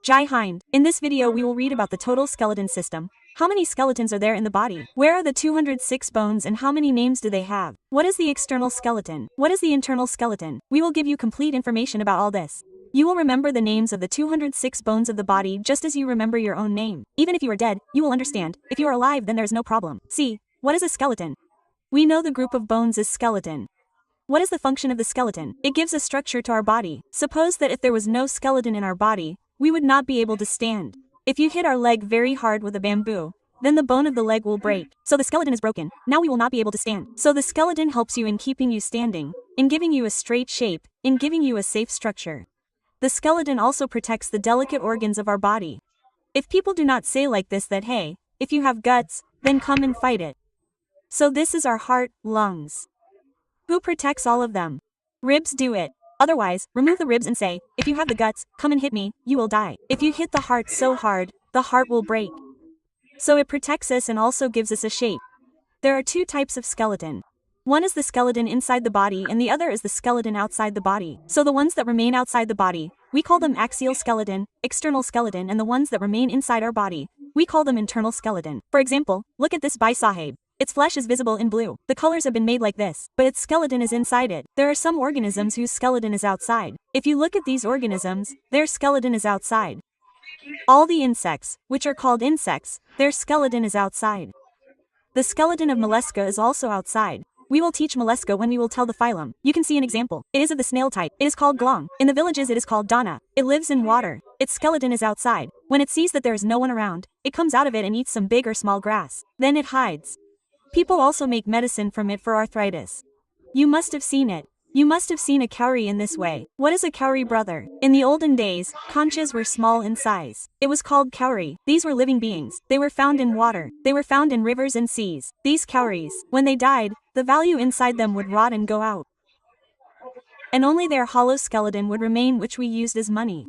Jai Hind. In this video we will read about the total skeleton system. How many skeletons are there in the body? Where are the 206 bones and how many names do they have? What is the external skeleton? What is the internal skeleton? We will give you complete information about all this. You will remember the names of the 206 bones of the body just as you remember your own name. Even if you are dead, you will understand. If you are alive, then there's no problem. See, what is a skeleton? We know the group of bones is skeleton. What is the function of the skeleton? It gives a structure to our body. Suppose that if there was no skeleton in our body, we would not be able to stand. If you hit our leg very hard with a bamboo, then the bone of the leg will break. So the skeleton is broken. Now we will not be able to stand. So the skeleton helps you in keeping you standing, in giving you a straight shape, in giving you a safe structure. The skeleton also protects the delicate organs of our body. If people do not say like this that hey, if you have guts, then come and fight it. So this is our heart, lungs. Who protects all of them? Ribs do it. Otherwise, remove the ribs and say, if you have the guts, come and hit me, you will die. If you hit the heart so hard, the heart will break. So it protects us and also gives us a shape. There are two types of skeleton. One is the skeleton inside the body and the other is the skeleton outside the body. So the ones that remain outside the body, we call them axial skeleton, external skeleton, and the ones that remain inside our body, we call them internal skeleton. For example, look at this Bhai Sahib. Its flesh is visible in blue. The colors have been made like this, but its skeleton is inside it. There are some organisms whose skeleton is outside. If you look at these organisms, their skeleton is outside. All the insects, which are called insects, their skeleton is outside. The skeleton of mollusca is also outside. We will teach mollusca when we will tell the phylum. You can see an example. It is of the snail type. It is called glong. In the villages it is called dana. It lives in water. Its skeleton is outside. When it sees that there is no one around, it comes out of it and eats some big or small grass. Then it hides. People also make medicine from it for arthritis. You must have seen it. You must have seen a cowrie in this way. What is a cowrie, brother? In the olden days, conchas were small in size. It was called cowrie. These were living beings. They were found in water. They were found in rivers and seas. These cowries, when they died, the value inside them would rot and go out. And only their hollow skeleton would remain, which we used as money.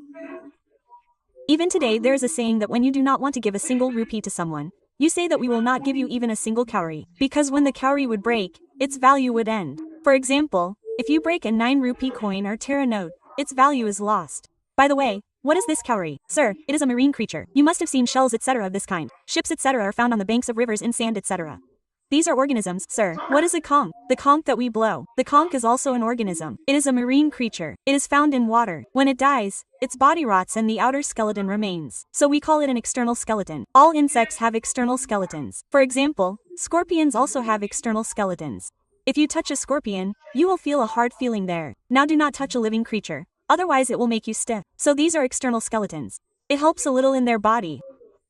Even today there is a saying that when you do not want to give a single rupee to someone, you say that we will not give you even a single cowrie, because when the cowrie would break, its value would end. For example, if you break a 9 rupee coin or tear a note, its value is lost. By the way, what is this cowrie? Sir, it is a marine creature. You must have seen shells etc. of this kind. Ships etc. are found on the banks of rivers in sand etc. These are organisms, sir. What is a conch? The conch that we blow. The conch is also an organism. It is a marine creature. It is found in water. When it dies, its body rots and the outer skeleton remains. So we call it an external skeleton. All insects have external skeletons. For example, scorpions also have external skeletons. If you touch a scorpion, you will feel a hard feeling there. Now do not touch a living creature. Otherwise it will make you stiff. So these are external skeletons. It helps a little in their body.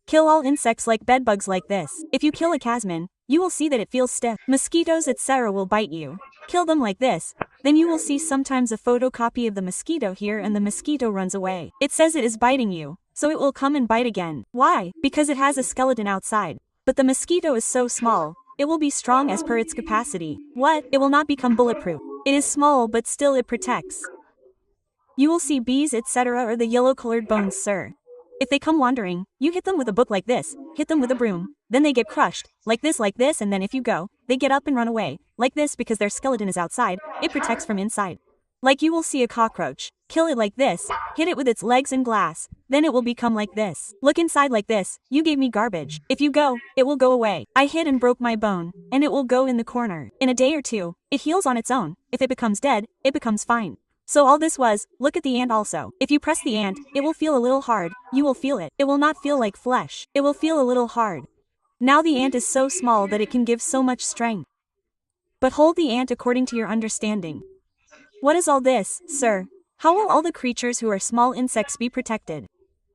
Kill all insects like bedbugs like this. If you kill a casman, you will see that it feels stiff. Mosquitoes etc. will bite you. Kill them like this. Then you will see sometimes a photocopy of the mosquito here and the mosquito runs away. It says it is biting you, so it will come and bite again. Why? Because it has a skeleton outside. But the mosquito is so small, it will be strong as per its capacity. What? It will not become bulletproof. It is small but still it protects. You will see bees etc. or the yellow-colored bones, sir. If they come wandering, you hit them with a book like this, hit them with a broom, then they get crushed, like this, and then if you go, they get up and run away, like this because their skeleton is outside, it protects from inside. Like you will see a cockroach, kill it like this, hit it with its legs and glass, then it will become like this. Look inside like this, you gave me garbage. If you go, it will go away. I hit and broke my bone, and it will go in the corner. In a day or two, it heals on its own. If it becomes dead, it becomes fine. So all this was, look at the ant also. If you press the ant, it will feel a little hard. You will feel it. It will not feel like flesh. It will feel a little hard. Now the ant is so small that it can give so much strength. But hold the ant according to your understanding. What is all this, sir? How will all the creatures who are small insects be protected?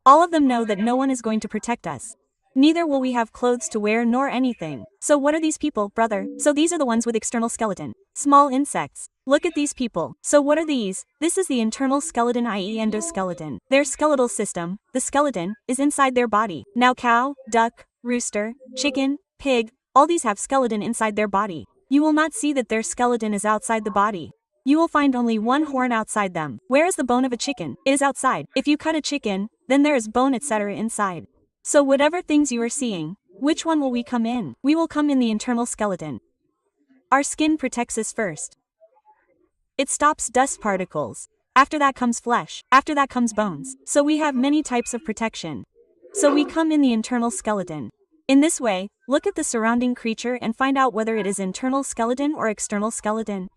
All of them know that no one is going to protect us. Neither will we have clothes to wear nor anything. So what are these people, brother? So these are the ones with external skeleton. Small insects. Look at these people. So what are these? This is the internal skeleton, i.e. endoskeleton. Their skeletal system, the skeleton, is inside their body. Now cow, duck, rooster, chicken, pig, all these have skeleton inside their body. You will not see that their skeleton is outside the body. You will find only one horn outside them. Where is the bone of a chicken? It is outside. If you cut a chicken, then there is bone etc. inside. So whatever things you are seeing, which one will we come in? We will come in the internal skeleton. Our skin protects us first. It stops dust particles. After that comes flesh. After that comes bones. So we have many types of protection. So we come in the internal skeleton. In this way, look at the surrounding creature and find out whether it is internal skeleton or external skeleton.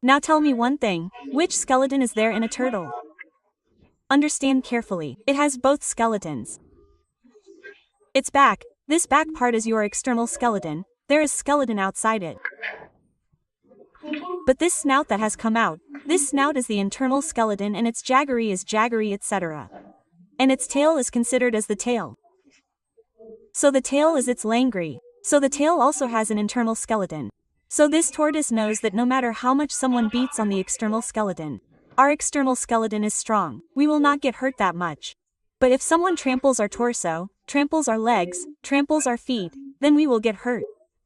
Now tell me one thing, which skeleton is there in a turtle? Understand carefully, it has both skeletons. Its back, this back part is your external skeleton, there is skeleton outside it. But this snout that has come out, this snout is the internal skeleton and its jaggery is jaggery, etc. And its tail is considered as the tail. So the tail is its langry. So the tail also has an internal skeleton. So this tortoise knows that no matter how much someone beats on the external skeleton, our external skeleton is strong, we will not get hurt that much. But if someone tramples our torso, tramples our legs, tramples our feet, then we will get hurt.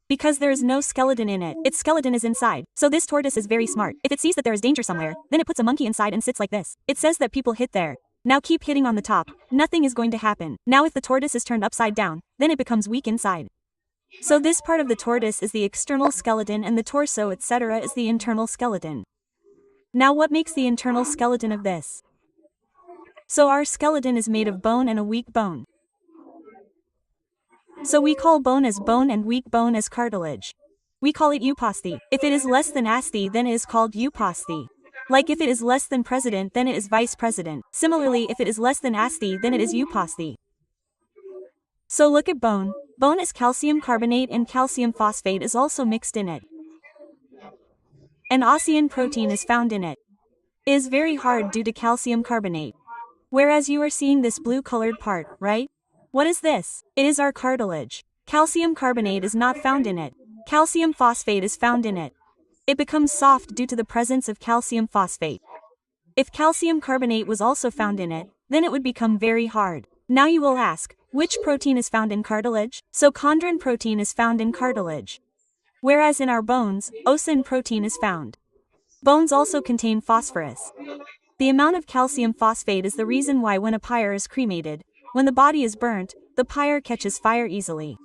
Because there is no skeleton in it, its skeleton is inside. So this tortoise is very smart. If it sees that there is danger somewhere, then it puts a monkey inside and sits like this. It says that people hit there. Now keep hitting on the top, nothing is going to happen. Now if the tortoise is turned upside down, then it becomes weak inside. So this part of the tortoise is the external skeleton and the torso, etc. is the internal skeleton. Now what makes the internal skeleton of this? So our skeleton is made of bone and a weak bone. So we call bone as bone and weak bone as cartilage. We call it eupasty. If it is less than asthi, then it is called eupasty. Like if it is less than president, then it is vice president. Similarly, if it is less than asthi, then it is eupasty. So look at bone. Bone is calcium carbonate and calcium phosphate is also mixed in it. An osseous protein is found in it. It is very hard due to calcium carbonate. Whereas you are seeing this blue colored part, right? What is this? It is our cartilage. Calcium carbonate is not found in it. Calcium phosphate is found in it. It becomes soft due to the presence of calcium phosphate. If calcium carbonate was also found in it, then it would become very hard. Now you will ask, which protein is found in cartilage? So chondrin protein is found in cartilage. Whereas in our bones, osseous protein is found. Bones also contain phosphorus. The amount of calcium phosphate is the reason why when a pyre is cremated, when the body is burnt, the pyre catches fire easily.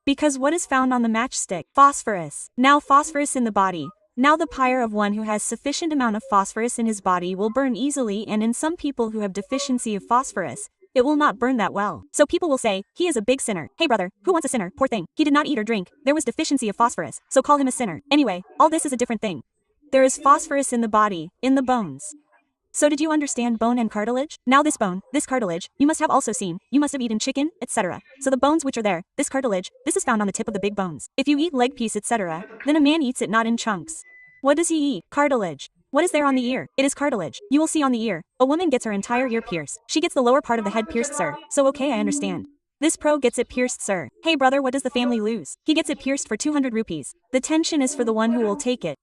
Because what is found on the matchstick? Phosphorus. Now phosphorus in the body. Now the pyre of one who has sufficient amount of phosphorus in his body will burn easily, and in some people who have deficiency of phosphorus, it will not burn that well. So people will say, he is a big sinner. Hey brother, who wants a sinner? Poor thing. He did not eat or drink. There was deficiency of phosphorus, so call him a sinner. Anyway, all this is a different thing. There is phosphorus in the body, in the bones. So did you understand bone and cartilage? Now this bone, this cartilage, you must have also seen, you must have eaten chicken, etc. So the bones which are there, this cartilage, this is found on the tip of the big bones. If you eat leg piece, etc., then a man eats it not in chunks. What does he eat? Cartilage. What is there on the ear? It is cartilage. You will see on the ear. A woman gets her entire ear pierced. She gets the lower part of the head pierced, sir. So okay, I understand. This pro gets it pierced, sir. Hey brother, what does the family lose? He gets it pierced for 200 rupees. The tension is for the one who will take it.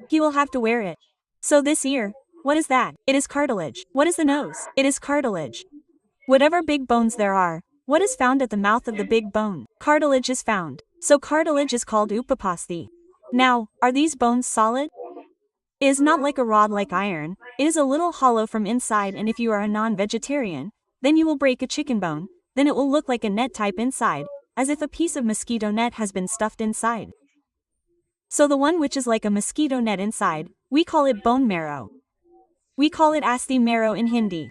He will have to wear it. So this ear, what is that? It is cartilage. What is the nose? It is cartilage. Whatever big bones there are, what is found at the mouth of the big bone? Cartilage is found. So cartilage is called upapasthi. Now, are these bones solid? It is not like a rod like iron, it is a little hollow from inside, and if you are a non-vegetarian, then you will break a chicken bone, then it will look like a net type inside, as if a piece of mosquito net has been stuffed inside. So the one which is like a mosquito net inside, we call it bone marrow. We call it asthi marrow in Hindi.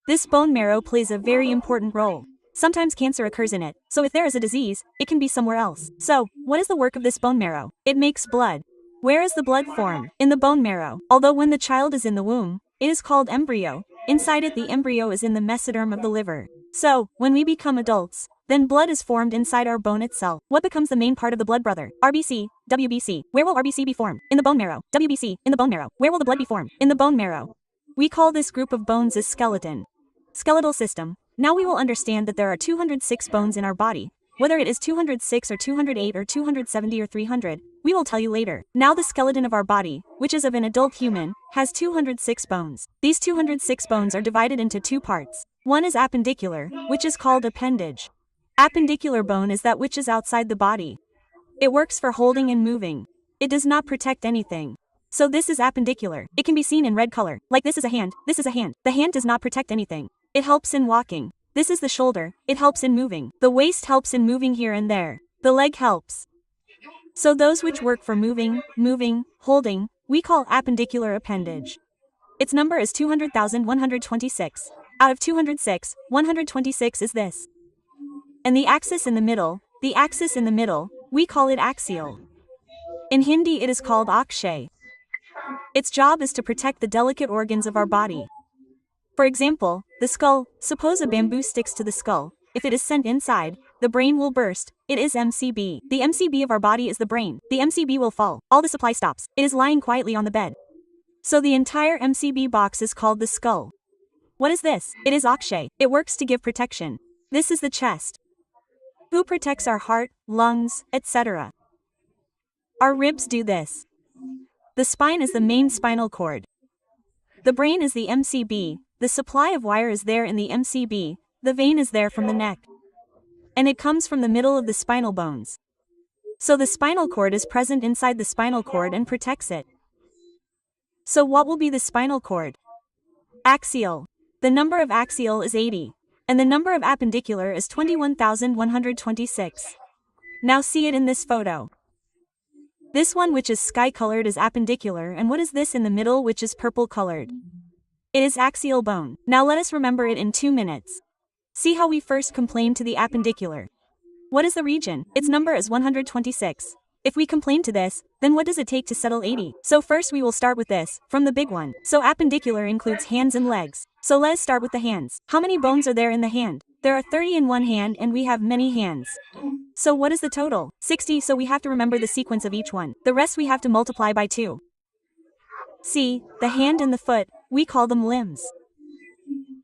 This bone marrow plays a very important role. Sometimes cancer occurs in it, so if there is a disease, it can be somewhere else. So, what is the work of this bone marrow? It makes blood. Where is the blood formed? In the bone marrow. Although when the child is in the womb, it is called embryo. Inside it the embryo is in the mesoderm of the liver. So, when we become adults, then blood is formed inside our bone itself. What becomes the main part of the blood, brother? RBC, WBC. Where will RBC be formed? In the bone marrow. WBC, in the bone marrow. Where will the blood be formed? In the bone marrow. We call this group of bones as skeleton. Skeletal system. Now we will understand that there are 206 bones in our body. Whether it is 206 or 208 or 270 or 300, we will tell you later. Now the skeleton of our body, which is of an adult human, has 206 bones. These 206 bones are divided into two parts. One is appendicular, which is called appendage. Appendicular bone is that which is outside the body. It works for holding and moving. It does not protect anything. So this is appendicular. It can be seen in red color. Like this is a hand, this is a hand. The hand does not protect anything. It helps in walking. This is the shoulder. It helps in moving. The waist helps in moving here and there. The leg helps. So those which work for moving, holding, we call appendicular appendage. Its number is 200,126. Out of 206, 126 is this. And the axis in the middle, we call it axial. In Hindi it is called akshay. Its job is to protect the delicate organs of our body. For example, the skull, suppose a bamboo sticks to the skull, if it is sent inside, the brain will burst, it is MCB. The MCB of our body is the brain, the MCB will fall, all the supply stops, it is lying quietly on the bed. So the entire MCB box is called the skull. What is this? It is akshay, it works to give protection. This is the chest. Who protects our heart, lungs, etc. Our ribs do this. The spine is the main spinal cord. The brain is the MCB, the supply of wire is there in the MCB, the vein is there from the neck. And it comes from the middle of the spinal bones. So the spinal cord is present inside the spinal cord and protects it. So what will be the spinal cord? Axial. The number of axial is 80. And the number of appendicular is 21,126. Now see it in this photo. This one which is sky colored is appendicular, and what is this in the middle which is purple colored? It is axial bone. Now let us remember it in 2 minutes. See how we first complain to the appendicular. What is the region? Its number is 126. If we complain to this, then what does it take to settle 80? So first we will start with this, from the big one. So appendicular includes hands and legs. So let us start with the hands. How many bones are there in the hand? There are 30 in one hand and we have many hands. So what is the total? 60, so we have to remember the sequence of each one. The rest we have to multiply by 2. See, the hand and the foot, we call them limbs.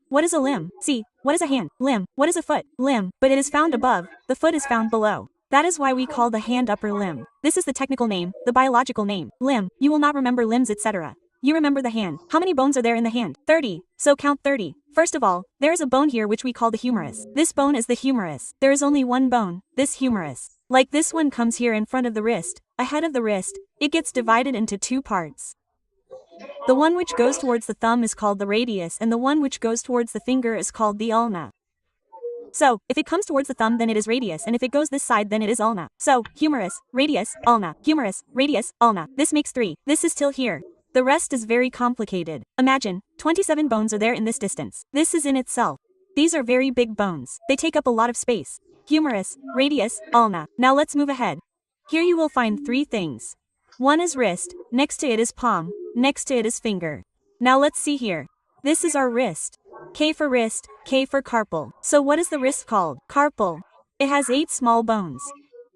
What is a limb? See, what is a hand? Limb. What is a foot? Limb. But it is found above, the foot is found below. That is why we call the hand upper limb. This is the technical name, the biological name. Limb. You will not remember limbs, etc. You remember the hand. How many bones are there in the hand? 30. So count 30. First of all, there is a bone here which we call the humerus. This bone is the humerus. There is only one bone, this humerus. Like this one comes here in front of the wrist, ahead of the wrist, it gets divided into 2 parts. The one which goes towards the thumb is called the radius and the one which goes towards the finger is called the ulna. So, if it comes towards the thumb then it is radius and if it goes this side then it is ulna. So, humerus, radius, ulna, humerus, radius, ulna. This makes 3. This is till here. The rest is very complicated. Imagine, 27 bones are there in this distance. This is in itself. These are very big bones. They take up a lot of space. Humerus, radius, ulna. Now let's move ahead. Here you will find 3 things. One is wrist, next to it is palm, next to it is finger. Now let's see here. This is our wrist. K for wrist, K for carpal. So what is the wrist called? Carpal. It has 8 small bones.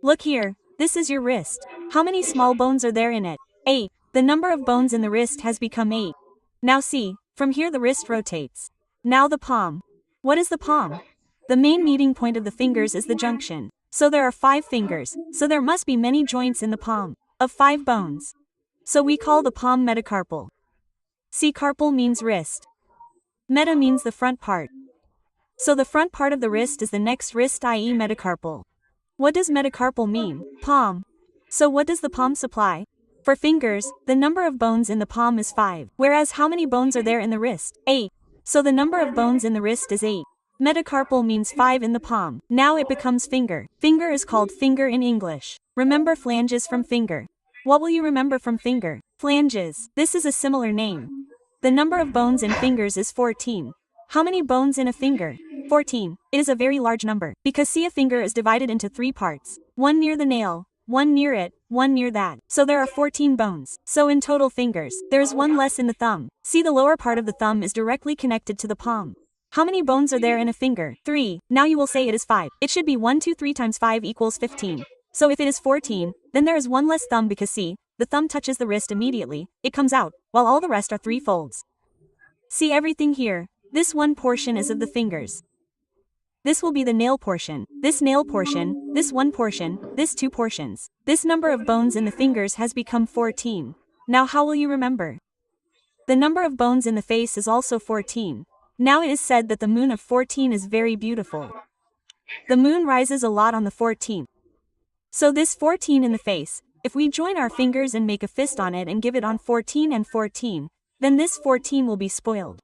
Look here, this is your wrist. How many small bones are there in it? 8. The number of bones in the wrist has become 8. Now see, from here the wrist rotates. Now the palm. What is the palm? The main meeting point of the fingers is the junction. So there are 5 fingers, so there must be many joints in the palm, of 5 bones. So we call the palm metacarpal. See, carpal means wrist. Meta means the front part. So the front part of the wrist is the next wrist, i.e. metacarpal. What does metacarpal mean? Palm. So what does the palm supply? For fingers, the number of bones in the palm is 5, whereas how many bones are there in the wrist? 8. So the number of bones in the wrist is 8. Metacarpal means 5 in the palm. Now it becomes finger. Finger is called finger in English. Remember flanges from finger. What will you remember from finger? Flanges. This is a similar name. The number of bones in fingers is 14. How many bones in a finger? 14. It is a very large number, because see, a finger is divided into 3 parts. One near the nail, one near it, one near that. So there are 14 bones. So in total fingers, there is 1 less in the thumb. See, the lower part of the thumb is directly connected to the palm. How many bones are there in a finger? 3. Now you will say it is 5. It should be 1, 2, 3 times 5 equals 15. So if it is 14, then there is 1 less thumb because see, the thumb touches the wrist immediately, it comes out, while all the rest are 3 folds. See everything here, this one portion is of the fingers. This will be the nail portion, this nail portion, this 1 portion, this 2 portions. This number of bones in the fingers has become 14. Now how will you remember? The number of bones in the face is also 14. Now it is said that the moon of 14 is very beautiful. The moon rises a lot on the 14th. So this 14 in the face, if we join our fingers and make a fist on it and give it on 14 and 14, then this 14 will be spoiled.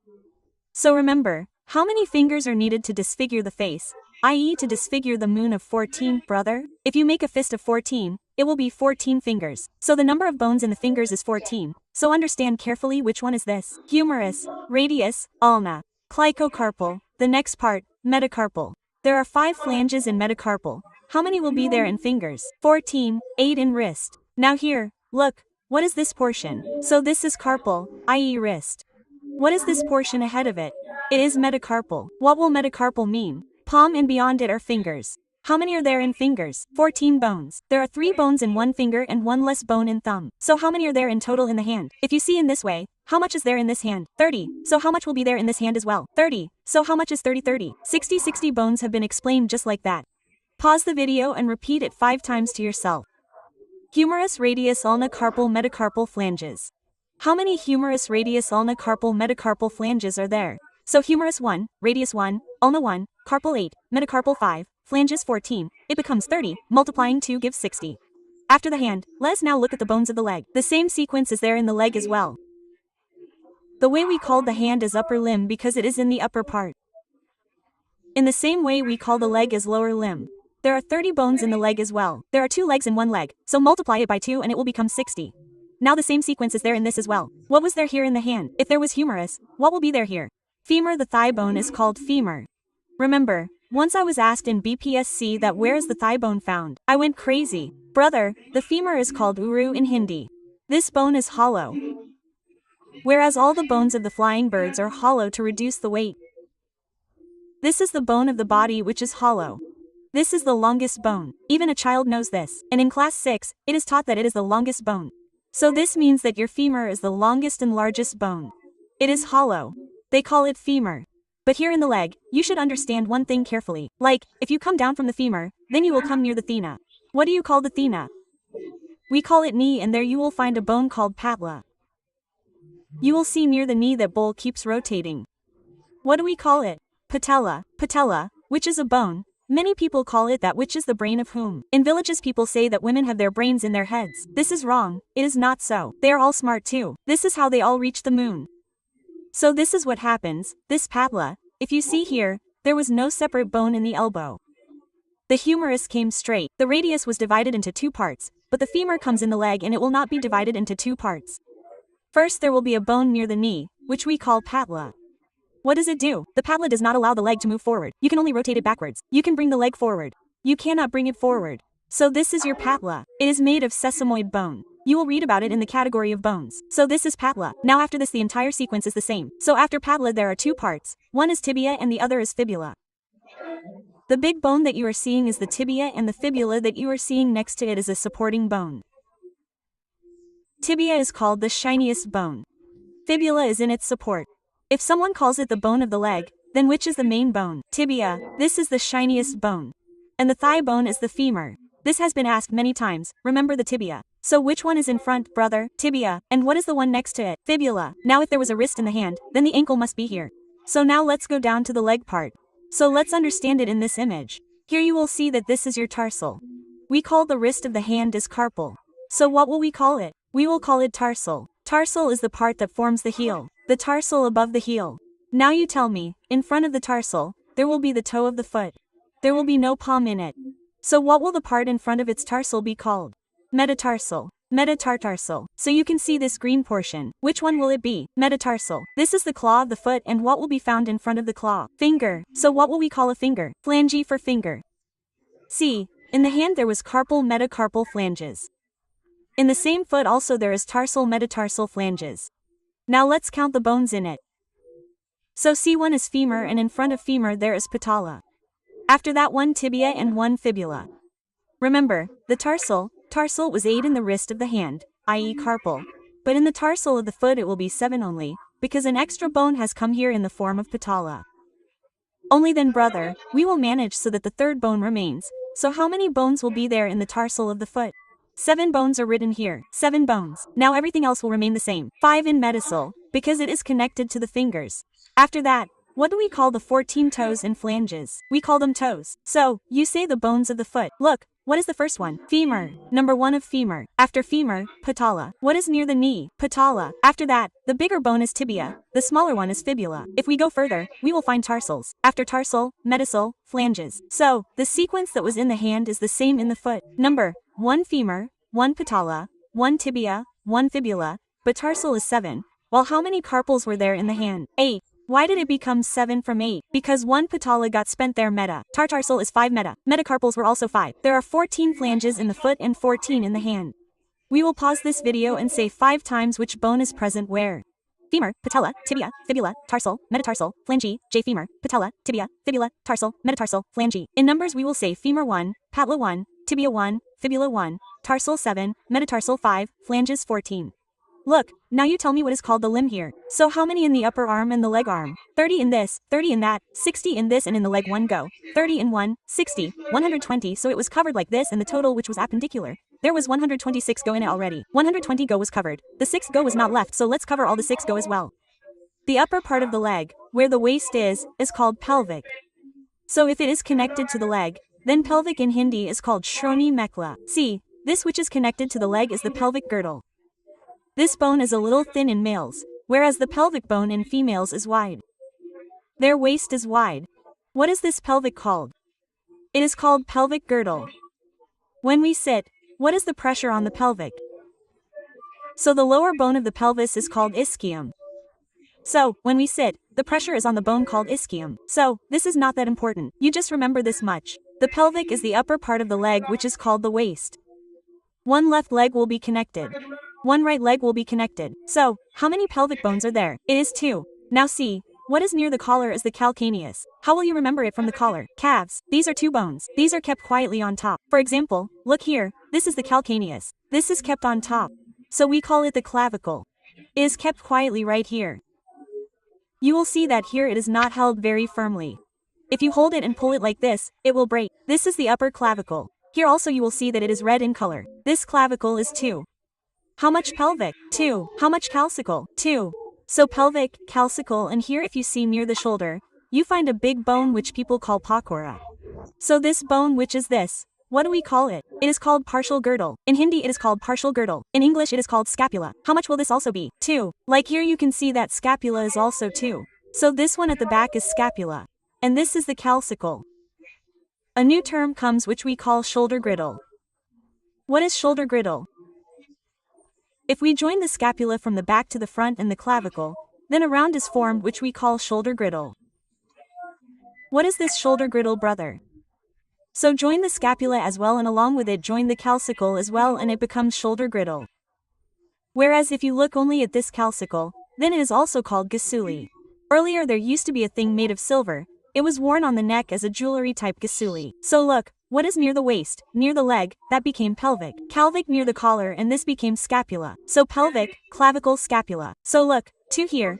So remember, how many fingers are needed to disfigure the face? i.e. to disfigure the moon of 14, brother. If you make a fist of 14, it will be 14 fingers. So the number of bones in the fingers is 14. So understand carefully which one is this. Humerus, radius, ulna, clycocarpal. The next part, metacarpal. There are 5 flanges in metacarpal. How many will be there in fingers? 14, 8 in wrist. Now here, look, what is this portion? So this is carpal, i.e. wrist. What is this portion ahead of it? It is metacarpal. What will metacarpal mean? Palm and beyond it are fingers. How many are there in fingers? 14 bones. There are 3 bones in one finger and 1 less bone in thumb. So how many are there in total in the hand? If you see in this way, how much is there in this hand? 30. So how much will be there in this hand as well? 30. So how much is 30? 30. 60 bones have been explained just like that. Pause the video and repeat it 5 times to yourself. Humerus, radius, ulna, carpal, metacarpal, flanges. How many humerus, radius, ulna, carpal, metacarpal flanges are there? So humerus 1, radius 1, ulna 1, carpal 8, metacarpal 5, flanges 14. It becomes 30, multiplying 2 gives 60. After the hand, let's now look at the bones of the leg. The same sequence is there in the leg as well. The way we called the hand is upper limb because it is in the upper part. In the same way we call the leg as lower limb. There are 30 bones in the leg as well. There are 2 legs in one leg, so multiply it by 2 and it will become 60. Now the same sequence is there in this as well. What was there here in the hand? If there was humerus, what will be there here? Femur, the thigh bone is called femur. Remember, once I was asked in BPSC that where is the thigh bone found? I went crazy. Brother, the femur is called uru in Hindi. This bone is hollow. Whereas all the bones of the flying birds are hollow to reduce the weight. This is the bone of the body which is hollow. This is the longest bone. Even a child knows this. And in class 6, it is taught that it is the longest bone. So this means that your femur is the longest and largest bone. It is hollow. They call it femur. But here in the leg, you should understand one thing carefully. Like, if you come down from the femur, then you will come near the thena. What do you call the thena? We call it knee, and there you will find a bone called patella. You will see near the knee that bowl keeps rotating. What do we call it? Patella. Patella, which is a bone. Many people call it that which is the brain of whom. In villages people say that women have their brains in their heads. This is wrong. It is not so. They are all smart too. This is how they all reach the moon. So this is what happens. This patella, if you see here, there was no separate bone in the elbow. The humerus came straight. The radius was divided into 2 parts, but the femur comes in the leg and it will not be divided into 2 parts. First there will be a bone near the knee, which we call patella. What does it do? The patella does not allow the leg to move forward. You can only rotate it backwards. You can bring the leg forward. You cannot bring it forward. So this is your patella. It is made of sesamoid bone. You will read about it in the category of bones. So this is patella. Now after this the entire sequence is the same. So after patella there are 2 parts. One is tibia and the other is fibula. The big bone that you are seeing is the tibia and the fibula that you are seeing next to it is a supporting bone. Tibia is called the shiniest bone. Fibula is in its support. If someone calls it the bone of the leg, then which is the main bone? Tibia. This is the shiniest bone. And the thigh bone is the femur. This has been asked many times. Remember the tibia. So which one is in front, brother? Tibia. And what is the one next to it? Fibula. Now if there was a wrist in the hand, then the ankle must be here. So now let's go down to the leg part. So let's understand it in this image. Here you will see that this is your tarsal. We call the wrist of the hand as carpal. So what will we call it? We will call it tarsal. Tarsal is the part that forms the heel. The tarsal above the heel. Now you tell me, in front of the tarsal, there will be the toe of the foot. There will be no palm in it. So what will the part in front of its tarsal be called? Metatarsal. Metatartarsal. So you can see this green portion. Which one will it be? Metatarsal. This is the claw of the foot and what will be found in front of the claw? Finger. So what will we call a finger? Phalange for finger. See, in the hand there was carpal metacarpal flanges. In the same foot also there is tarsal metatarsal flanges. Now let's count the bones in it. So C1 is femur and in front of femur there is patella. After that 1 tibia and 1 fibula. Remember, the tarsal was 8 in the wrist of the hand, i.e. carpal. But in the tarsal of the foot it will be 7 only, because an extra bone has come here in the form of patella. Only then brother, we will manage so that the 3rd bone remains. So how many bones will be there in the tarsal of the foot? 7 bones are written here. 7 bones. Now everything else will remain the same. 5 in metatarsal, because it is connected to the fingers. After that, what do we call the 14 toes and flanges? We call them toes. So, you say the bones of the foot. Look, What is the first one? Femur. Number 1 of femur. After femur, patella. What is near the knee? Patella. After that, the bigger bone is tibia. The smaller one is fibula. If we go further, we will find tarsals. After tarsal, metatarsal, phalanges. So, the sequence that was in the hand is the same in the foot. Number 1 femur, 1 patella, 1 tibia, 1 fibula, but tarsal is 7. Well, how many carpals were there in the hand? 8. Why did it become 7 from 8? Because 1 patella got spent there meta. Tartarsal is 5 meta. Metacarpals were also 5. There are 14 phalanges in the foot and 14 in the hand. We will pause this video and say 5 times which bone is present where. Femur, patella, tibia, fibula, tarsal, metatarsal, phalange, J femur, patella, tibia, fibula, tarsal, metatarsal, phalange. In numbers we will say femur 1, patella 1, tibia 1, fibula 1, tarsal 7, metatarsal 5, phalanges 14. Look, now you tell me what is called the limb here. So how many in the upper arm and the leg arm? 30 in this, 30 in that, 60 in this and in the leg 1 go. 30 in 1, 60, 120 so it was covered like this and the total which was appendicular. There was 126 go in it already. 120 go was covered. The 6 go was not left so let's cover all the 6 go as well. The upper part of the leg, where the waist is called pelvic. So if it is connected to the leg, then pelvic in Hindi is called Shroni Mekla. See, this which is connected to the leg is the pelvic girdle. This bone is a little thin in males, whereas the pelvic bone in females is wide. Their waist is wide. What is this pelvic called? It is called pelvic girdle. When we sit, what is the pressure on the pelvic? So the lower bone of the pelvis is called ischium. So, when we sit, the pressure is on the bone called ischium. So, this is not that important. You just remember this much. The pelvic is the upper part of the leg which is called the waist. One left leg will be connected. One right leg will be connected. So, how many pelvic bones are there? It is 2. Now see, what is near the collar is the calcaneus. How will you remember it from the collar? Calves. These are 2 bones. These are kept quietly on top. For example, look here, this is the calcaneus. This is kept on top. So we call it the clavicle. It is kept quietly right here. You will see that here it is not held very firmly. If you hold it and pull it like this, it will break. This is the upper clavicle. Here also you will see that it is red in color. This clavicle is 2. How much pelvic? 2. How much calcicle? 2. So pelvic, calcicle and here if you see near the shoulder, you find a big bone which people call pakora. So this bone which is this, what do we call it? It is called partial girdle. In Hindi it is called partial girdle. In English it is called scapula. How much will this also be? 2. Like here you can see that scapula is also 2. So this one at the back is scapula. And this is the calcicle. A new term comes which we call shoulder girdle. What is shoulder girdle? If we join the scapula from the back to the front and the clavicle, then a round is formed which we call shoulder girdle. What is this shoulder girdle, brother? So join the scapula as well and along with it join the calcicle as well and it becomes shoulder girdle. Whereas if you look only at this calcicle, then it is also called gasuli. Earlier there used to be a thing made of silver. It was worn on the neck as a jewelry type gasuli. So look, what is near the waist, near the leg, that became pelvic. Calvic near the collar and this became scapula. So pelvic, clavicle, scapula. So look, 2 here,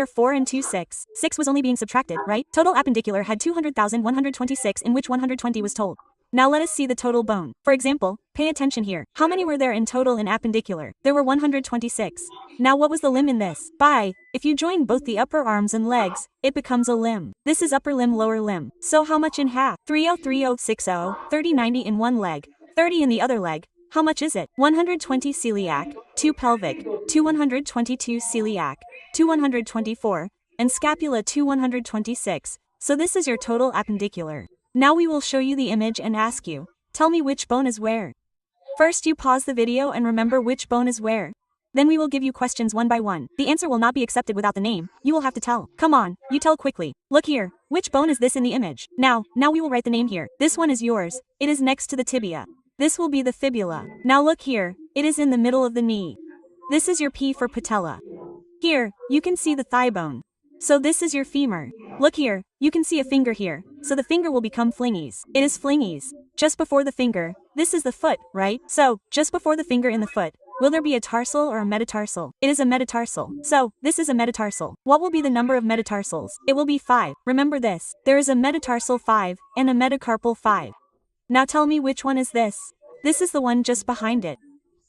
4 and 2 6. 6 was only being subtracted, right? Total appendicular had 200,126 in which 120 was told. Now let us see the total bone. For example, pay attention here. How many were there in total in appendicular? There were 126. Now what was the limb in this? If you join both the upper arms and legs, it becomes a limb. This is upper limb, lower limb. So how much in half? 30, 30, 60, 30, 90 in one leg, 30 in the other leg. How much is it? 120 celiac, 2 pelvic, 2 122 celiac, 2 124, and scapula 2 126. So this is your total appendicular. Now we will show you the image and ask you, tell me which bone is where. First you pause the video and remember which bone is where. Then we will give you questions one by one. The answer will not be accepted without the name. You will have to tell. Come on, you tell quickly. Look here, which bone is this in the image? Now we will write the name here. This one is yours. It is next to the tibia. This will be the fibula. Now look here, it is in the middle of the knee. This is your P for patella. Here, you can see the thigh bone. So this is your femur. Look here, you can see a finger here. So the finger will become flingies. It is flingies. Just before the finger, this is the foot, right? So, just before the finger in the foot, will there be a tarsal or a metatarsal? It is a metatarsal. So, this is a metatarsal. What will be the number of metatarsals? It will be 5. Remember this. There is a metatarsal 5 and a metacarpal 5. Now tell me which one is this. This is the one just behind it.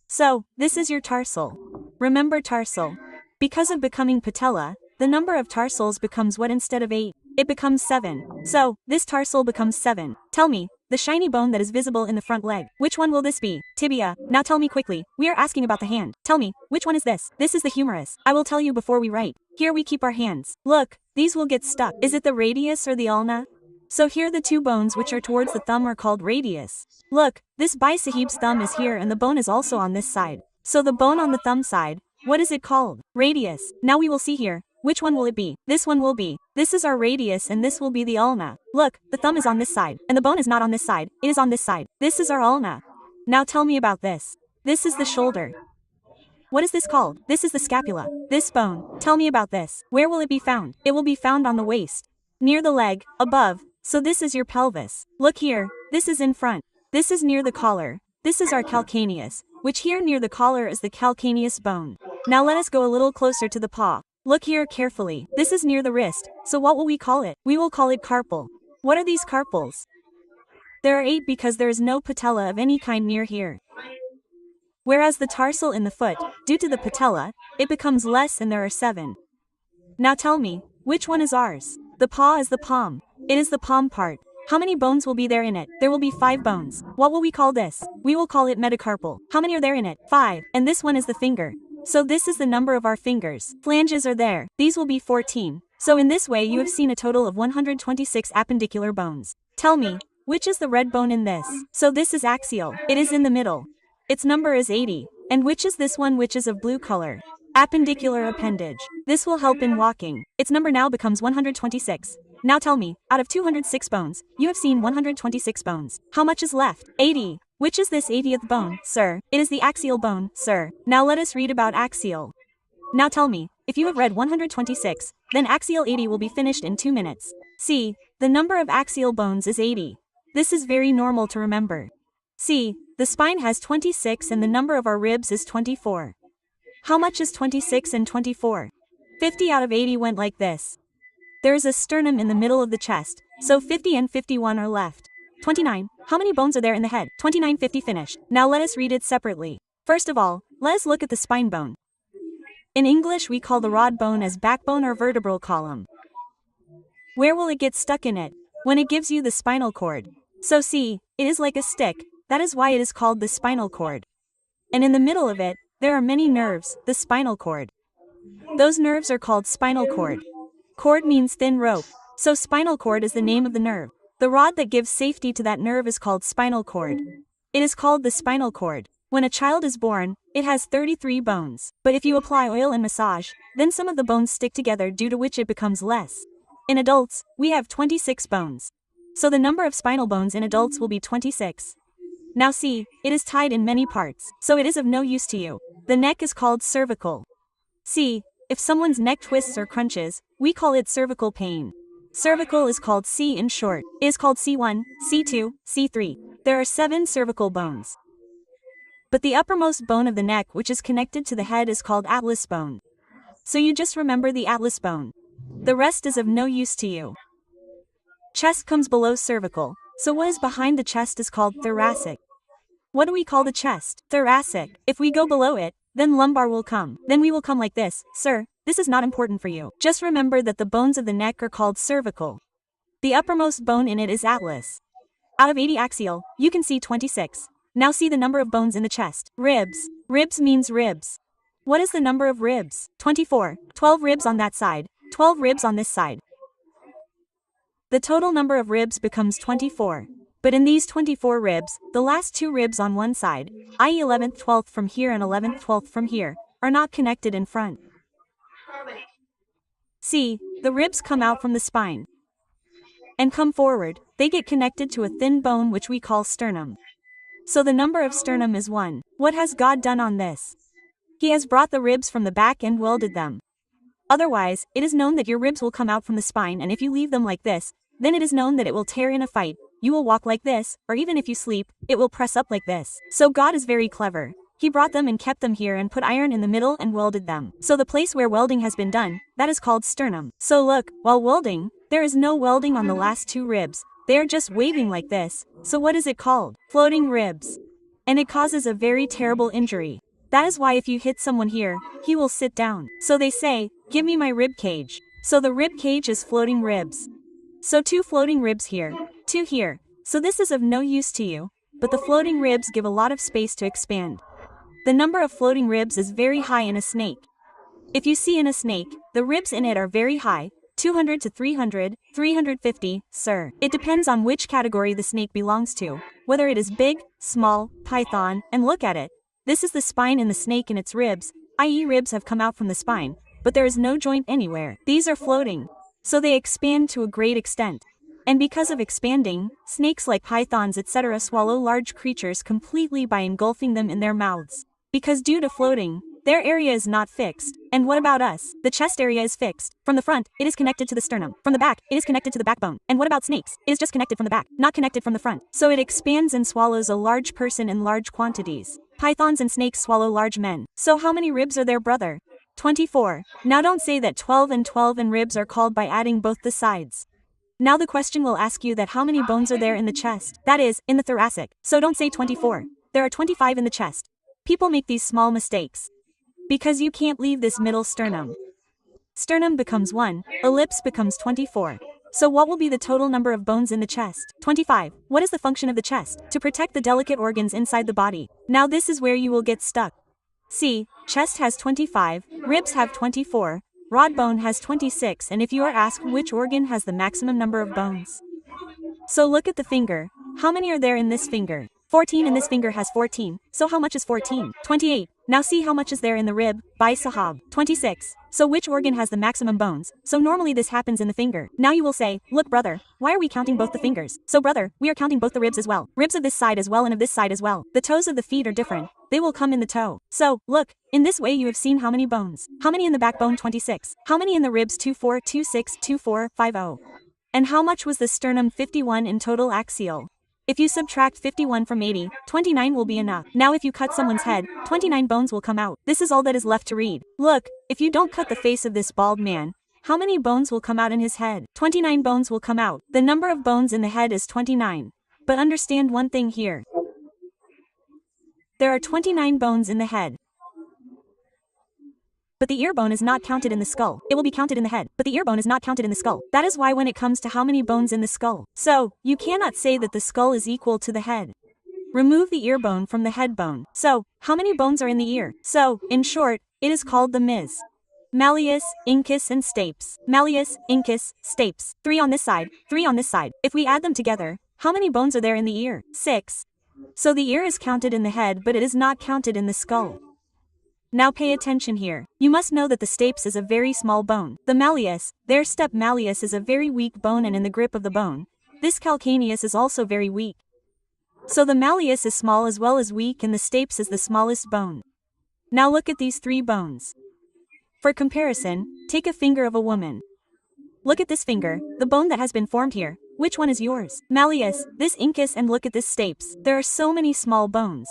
So, this is your tarsal. Remember tarsal. Because of becoming patella, the number of tarsals becomes what instead of 8? It becomes 7. So, this tarsal becomes 7. Tell me, the shiny bone that is visible in the front leg. Which one will this be? Tibia. Now tell me quickly, we are asking about the hand. Tell me, which one is this? This is the humerus. I will tell you before we write. Here we keep our hands. Look, these will get stuck. Is it the radius or the ulna? So here the two bones which are towards the thumb are called radius. Look, this Bhai Sahib's thumb is here and the bone is also on this side. So the bone on the thumb side, what is it called? Radius. Now we will see here. Which one will it be? This one will be. This is our radius and this will be the ulna. Look, the thumb is on this side, and the bone is not on this side, it is on this side. This is our ulna. Now tell me about this. This is the shoulder. What is this called? This is the scapula. This bone. Tell me about this. Where will it be found? It will be found on the waist. Near the leg, above. So this is your pelvis. Look here, this is in front. This is near the collar. This is our calcaneus, which here near the collar is the calcaneus bone. Now let us go a little closer to the paw. Look here carefully. This is near the wrist, so what will we call it? We will call it carpal. What are these carpals? There are 8 because there is no patella of any kind near here. Whereas the tarsal in the foot, due to the patella, it becomes less and there are 7. Now tell me, which one is ours? The paw is the palm. It is the palm part. How many bones will be there in it? There will be 5 bones. What will we call this? We will call it metacarpal. How many are there in it? 5. And this one is the finger. So this is the number of our fingers. Flanges are there. These will be 14. So in this way you have seen a total of 126 appendicular bones. Tell me, which is the red bone in this? So this is axial. It is in the middle. Its number is 80. And which is this one which is of blue color? Appendicular appendage. This will help in walking. Its number now becomes 126. Now tell me, out of 206 bones, you have seen 126 bones. How much is left? 80. Which is this 80th bone, sir? It is the axial bone, sir. Now let us read about axial. Now tell me, if you have read 126, then axial 80 will be finished in 2 minutes. See, the number of axial bones is 80. This is very normal to remember. See, the spine has 26 and the number of our ribs is 24. How much is 26 and 24? 50 out of 80 went like this. There is a sternum in the middle of the chest, so 50 and 51 are left. 29. How many bones are there in the head? 29, 50 finished. Now let us read it separately. First of all, let us look at the spine bone. In English we call the rod bone as backbone or vertebral column. Where will it get stuck in it? When it gives you the spinal cord. So see, it is like a stick, that is why it is called the spinal cord. And in the middle of it, there are many nerves, the spinal cord. Those nerves are called spinal cord. Cord means thin rope, so spinal cord is the name of the nerve. The rod that gives safety to that nerve is called spinal cord. It is called the spinal cord. When a child is born, it has 33 bones. But if you apply oil and massage, then some of the bones stick together due to which it becomes less. In adults, we have 26 bones. So the number of spinal bones in adults will be 26. Now see, it is tied in many parts, so it is of no use to you. The neck is called cervical. See, if someone's neck twists or crunches, we call it cervical pain. Cervical is called C in short. It is called C1, C2, C3. There are 7 cervical bones. But the uppermost bone of the neck which is connected to the head is called atlas bone. So you just remember the atlas bone. The rest is of no use to you. Chest comes below cervical, so what is behind the chest is called thoracic. What do we call the chest? Thoracic. If we go below it, then lumbar will come. Then we will come like this. Sir, this is not important for you. Just remember that the bones of the neck are called cervical. The uppermost bone in it is atlas. Out of 80 axial, you can see 26. Now see the number of bones in the chest. Ribs. Ribs means ribs. What is the number of ribs? 24. 12 ribs on that side, 12 ribs on this side. The total number of ribs becomes 24. But in these 24 ribs, the last 2 ribs on one side, i.e. 11th 12th from here and 11th 12th from here, are not connected in front. See, the ribs come out from the spine and come forward. They get connected to a thin bone which we call sternum. So the number of sternum is 1. What has God done on this? He has brought the ribs from the back and welded them. Otherwise, it is known that your ribs will come out from the spine, and if you leave them like this, then it is known that it will tear in a fight. You will walk like this, or even if you sleep, it will press up like this. So God is very clever. He brought them and kept them here and put iron in the middle and welded them. So the place where welding has been done, that is called sternum. So look, while welding, there is no welding on the last 2 ribs. They are just waving like this. So what is it called? Floating ribs. And it causes a very terrible injury. That is why if you hit someone here, he will sit down. So they say, give me my rib cage. So the rib cage is floating ribs. So 2 floating ribs here, 2 here. So this is of no use to you, but the floating ribs give a lot of space to expand. The number of floating ribs is very high in a snake. If you see in a snake, the ribs in it are very high, 200 to 300, 350, sir. It depends on which category the snake belongs to, whether it is big, small, python, and look at it. This is the spine in the snake and its ribs, i.e. ribs have come out from the spine, but there is no joint anywhere. These are floating. So they expand to a great extent. And because of expanding, snakes like pythons etc. swallow large creatures completely by engulfing them in their mouths. Because due to floating, their area is not fixed. And what about us? The chest area is fixed. From the front, it is connected to the sternum. From the back, it is connected to the backbone. And what about snakes? It is just connected from the back, not connected from the front. So it expands and swallows a large person in large quantities. Pythons and snakes swallow large men. So how many ribs are there, brother? 24. Now don't say that 12 and ribs are called by adding both the sides. Now the question will ask you that how many bones are there in the chest, that is, in the thoracic. So don't say 24. There are 25 in the chest. People make these small mistakes. Because you can't leave this middle sternum. Sternum becomes 1, ellipse becomes 24. So what will be the total number of bones in the chest? 25. What is the function of the chest? To protect the delicate organs inside the body. Now this is where you will get stuck. See, chest has 25, ribs have 24, rod bone has 26, and if you are asked which organ has the maximum number of bones. So look at the finger. How many are there in this finger? 14, and this finger has 14. So how much is 14? 28. Now see how much is there in the rib, by sahab. 26. So which organ has the maximum bones? So normally this happens in the finger. Now you will say, look brother, why are we counting both the fingers? So brother, we are counting both the ribs as well. Ribs of this side as well and of this side as well. The toes of the feet are different. They will come in the toe. So, look, in this way you have seen how many bones. How many in the backbone? 26. How many in the ribs? 24, 26, 24, 50. And how much was the sternum? 51 in total axial. If you subtract 51 from 80, 29 will be enough. Now if you cut someone's head, 29 bones will come out. This is all that is left to read. Look, if you don't cut the face of this bald man, how many bones will come out in his head? 29 bones will come out. The number of bones in the head is 29. But understand one thing here. There are 29 bones in the head. But the ear bone is not counted in the skull. It will be counted in the head, but the ear bone is not counted in the skull. That is why when it comes to how many bones in the skull. So, you cannot say that the skull is equal to the head. Remove the ear bone from the head bone. So, how many bones are in the ear? So, in short, it is called the malleus, incus and stapes. Malleus, incus, stapes. 3 on this side, 3 on this side. If we add them together, how many bones are there in the ear? 6. So the ear is counted in the head but it is not counted in the skull. Now pay attention here. You must know that the stapes is a very small bone. The malleus, their step malleus is a very weak bone and in the grip of the bone. This calcaneus is also very weak. So the malleus is small as well as weak and the stapes is the smallest bone. Now look at these 3 bones. For comparison, take a finger of a woman. Look at this finger, the bone that has been formed here. Which one is yours? Malleus, this incus and look at this stapes. There are so many small bones.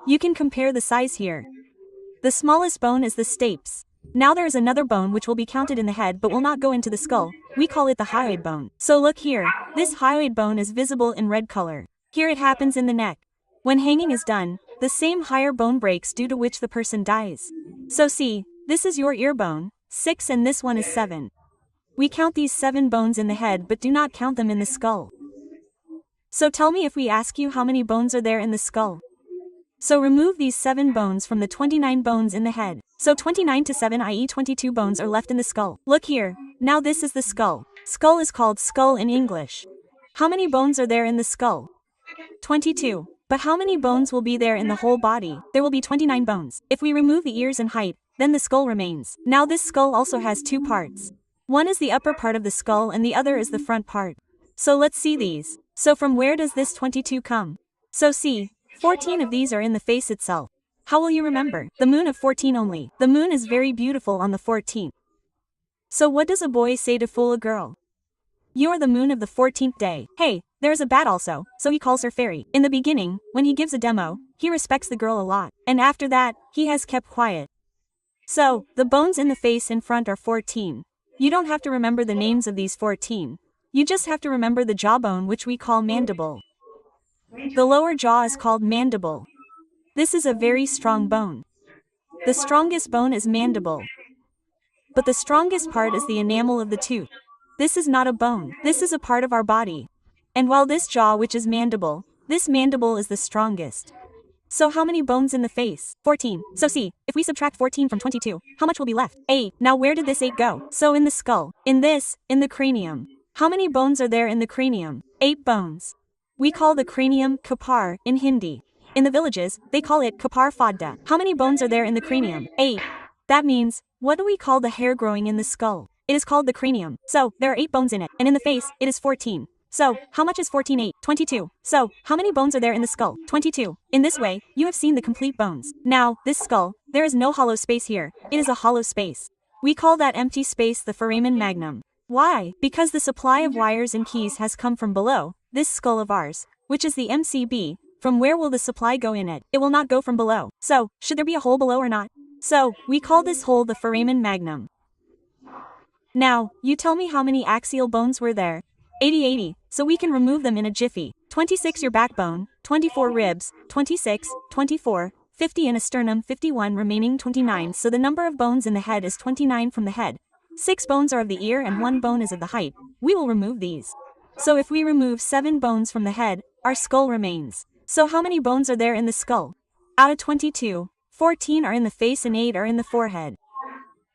You can compare the size here. The smallest bone is the stapes. Now there is another bone which will be counted in the head but will not go into the skull. We call it the hyoid bone. So look here, this hyoid bone is visible in red color. Here it happens in the neck. When hanging is done, the same higher bone breaks due to which the person dies. So see, this is your ear bone, 6 and this one is 7. We count these 7 bones in the head but do not count them in the skull. So tell me if we ask you how many bones are there in the skull. So remove these 7 bones from the 29 bones in the head. So 29 to 7 i.e. 22 bones are left in the skull. Look here, now this is the skull. Skull is called skull in English. How many bones are there in the skull? 22. But how many bones will be there in the whole body? There will be 29 bones. If we remove the ears and height, then the skull remains. Now this skull also has 2 parts. One is the upper part of the skull and the other is the front part. So let's see these. So from where does this 22 come? So see, 14 of these are in the face itself. How will you remember? The moon of 14 only. The moon is very beautiful on the 14th. So what does a boy say to fool a girl? You are the moon of the 14th day. Hey, there is a bat also, so he calls her fairy. In the beginning, when he gives a demo, he respects the girl a lot. And after that, he has kept quiet. So, the bones in the face in front are 14. You don't have to remember the names of these 14. You just have to remember the jawbone which we call mandible. The lower jaw is called mandible. This is a very strong bone. The strongest bone is mandible. But the strongest part is the enamel of the tooth. This is not a bone. This is a part of our body. And while this jaw, which is mandible, this mandible is the strongest. So how many bones in the face? 14. So see, if we subtract 14 from 22, how much will be left? 8. Now where did this 8 go? So in the skull. In the cranium. How many bones are there in the cranium? 8 bones. We call the cranium kapar in Hindi. In the villages, they call it kapar fadda. How many bones are there in the cranium? 8. That means, what do we call the hair growing in the skull? It is called the cranium. So, there are 8 bones in it, and in the face, it is 14. So, how much is 14 8? 22. So, how many bones are there in the skull? 22. In this way, you have seen the complete bones. Now, this skull, there is no hollow space here. It is a hollow space. We call that empty space the foramen magnum. Why? Because the supply of wires and keys has come from below, this skull of ours, which is the MCB. From where will the supply go in it? It will not go from below. So, should there be a hole below or not? So, we call this hole the foramen magnum. Now, you tell me how many axial bones were there? 80. So we can remove them in a jiffy. 26 your backbone, 24 ribs, 26, 24, 50 in a sternum, 51 remaining 29. So the number of bones in the head is 29 from the head. 6 bones are of the ear and 1 bone is of the height. We will remove these. So if we remove 7 bones from the head, our skull remains. So how many bones are there in the skull? Out of 22, 14 are in the face and 8 are in the forehead.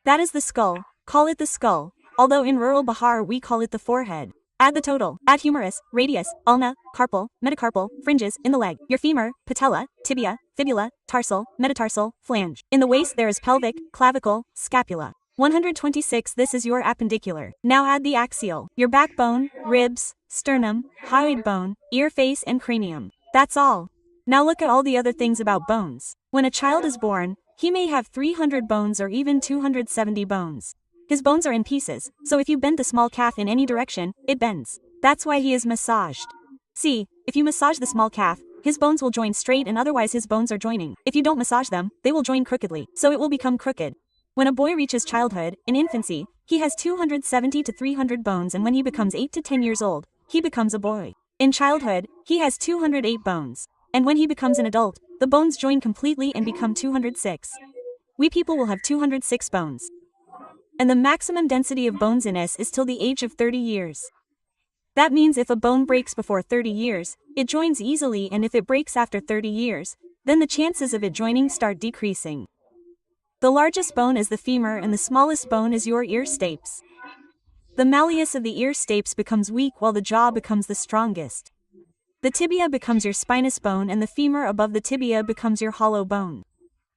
That is the skull. Call it the skull. Although in rural Bihar we call it the forehead. Add the total. Add humerus, radius, ulna, carpal, metacarpal, fringes, in the leg, your femur, patella, tibia, fibula, tarsal, metatarsal, flange. In the waist there is pelvic, clavicle, scapula. 126 This is your appendicular. Now add the axial. Your backbone, ribs, sternum, hyoid bone, ear, face and cranium. That's all. Now look at all the other things about bones. When a child is born, he may have 300 bones or even 270 bones. His bones are in pieces, so if you bend the small calf in any direction, it bends. That's why he is massaged. See, if you massage the small calf, his bones will join straight and otherwise his bones are joining. If you don't massage them, they will join crookedly, so it will become crooked. When a boy reaches childhood, in infancy, he has 270 to 300 bones and when he becomes 8 to 10 years old, he becomes a boy. In childhood, he has 208 bones. And when he becomes an adult, the bones join completely and become 206. We people will have 206 bones. And the maximum density of bones in us is till the age of 30 years. That means if a bone breaks before 30 years, it joins easily and if it breaks after 30 years, then the chances of it joining start decreasing. The largest bone is the femur and the smallest bone is your ear stapes. The malleus of the ear stapes becomes weak while the jaw becomes the strongest. The tibia becomes your spinous bone and the femur above the tibia becomes your hollow bone.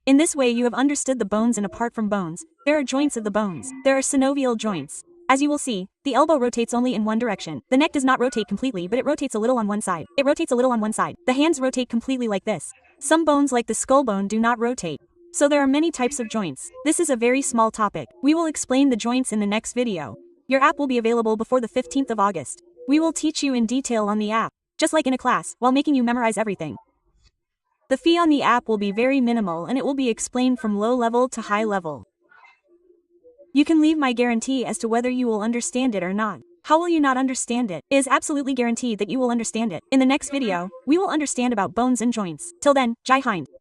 In this way you have understood the bones and apart from bones, there are joints of the bones. There are synovial joints. As you will see, the elbow rotates only in one direction. The neck does not rotate completely but it rotates a little on one side. It rotates a little on one side. The hands rotate completely like this. Some bones like the skull bone do not rotate. So there are many types of joints. This is a very small topic. We will explain the joints in the next video. Your app will be available before the 15th of August. We will teach you in detail on the app, just like in a class, while making you memorize everything. The fee on the app will be very minimal and it will be explained from low level to high level. You can leave my guarantee as to whether you will understand it or not. How will you not understand it? It is absolutely guaranteed that you will understand it. In the next video, we will understand about bones and joints. Till then, Jai Hind.